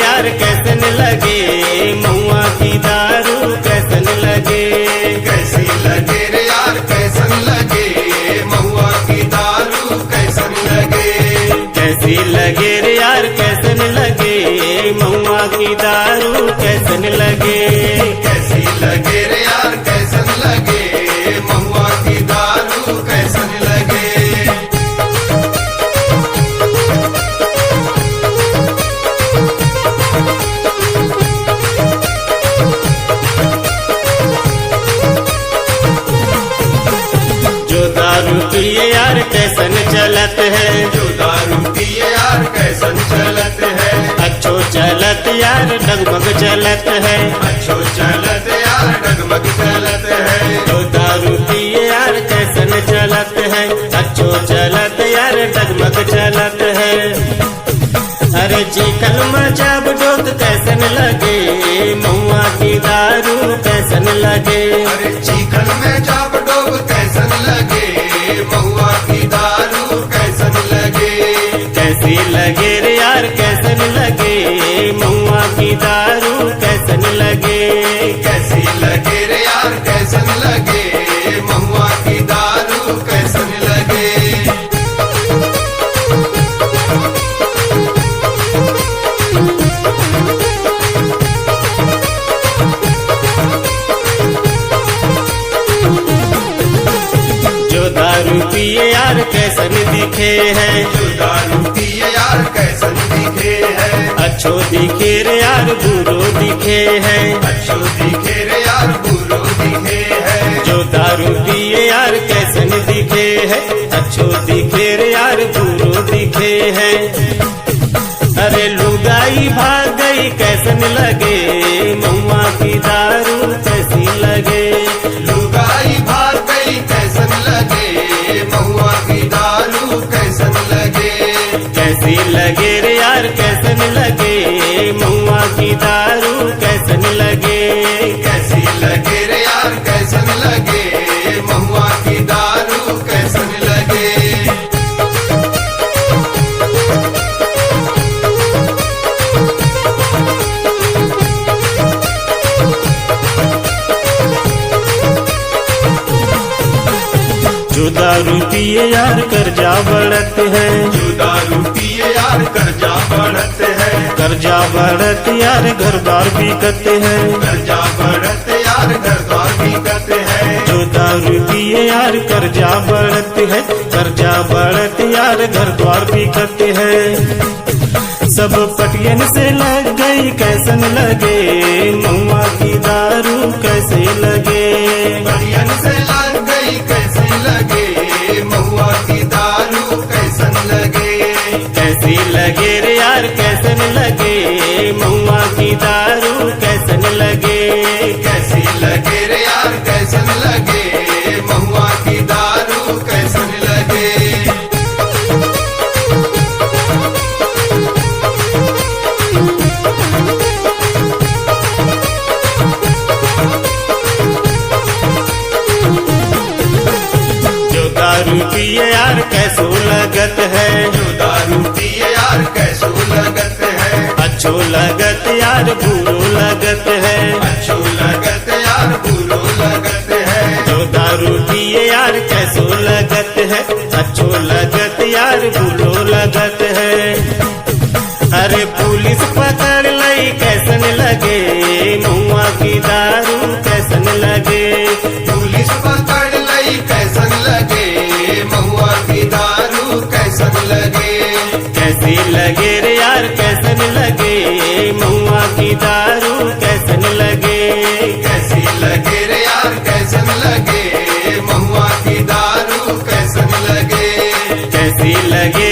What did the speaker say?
यार कैसन लगे महुआ की दारू कैसन लगे। कैसी लगे रे यार कैसन लगे महुआ की दारू कैसन लगे। कैसी लगे रे यार कैसन लगे महुआ की दारू कैसन लगे। कैसी लगे रे यार कैसन लगे महुआ की दारू कैसन लगे। जो दारू पिए यार कैसन चलत है। जो दारू पिए यार कैसन चलत है। अच्छो चलत यार डगमग चलत है। अच्छो चलत यार डगमग चलत है। जो दारू पिए यार कैसन चलत है। अच्छो चलत यार डगमग चलत है। अरे चिकन मचाब डोक कैसन लगे महुआ की दारू कैसन लगे। अरे चिकन में चाप डोब कैसन लगे महुआ की दारू कैसन लगे। कैसी लगे रे यार कैसन लगे महुआ की दारू कैसन लगे। कैसी लगे रे यार कैसन लगे महुआ की दारू कैसन लगे। जो दारू पिए यार कैसन दिखे है। जो दारू पिए यार कैसन दिखे है। अच्छो दिखे रे यार बुरो दिखे है। अच्छो दिखे रे यार बुरो दिखे है। जो दारू पिए यार कैसन दिखे है। अच्छो दिखे रे यार बुरो दिखे है। अरे लुगाई भाग गई कैसन लगे महुआ की दारू कैसी लगे। लुगाई भाग गई कैसन लगे महुआ की दारू कैसन लगे। कैसी लगे रे यार कैसन लगे महुआ की दारू कैसन लगे। कैसी लगे रे यार कैसन लगे महुआ की दारू कैसन लगे। जो दारू पिए यार कर्जा बढ़त है। जो दारू पिए यार कर्जा बढ़त है। कर्जा बढ़त यार घर बार बिकत है। कर्जा बढ़त यार घर द्वार बिकत है। जो दारू पिए यार कर्जा बढ़त है। कर्जा बढ़त यार घर द्वार बिकत है। सब पटियन से लग गई कैसन लगे महुआ की दारू कैसे लगे। बढ़ियन से लग गई कैसी लगे महुआ की दारू कैसन लगे। कैसी लगे रे यार कैसन लगे महुआ की दारू कैसन लगे। कैसी लगे रे यार कैसन लगे महुआ की दारू कैसन लगे। जो दारू पिए यार कैसो लगत है। जो दारू पिए यार कैसो लगत है। अच्छो लगत यार बुरो लगत है। अच्छो लगत यार बुरो लगत है। जो दारू पिए यार कैसो लगत है। अच्छो लगत यार बुरो लगत है। अरे पुलिस पकड़ लई कैसन लगे महुआ की दारू कैसन लगे। पुलिस पकड़ लई कैसन लगे महुआ की दारू कैसन लगे। कैसी लगे रे यार कैसन लगे महुआ की दारू कैसन लगे। कैसी लगे रे यार कैसन लगे महुआ की दारू कैसन लगे। कैसी लगे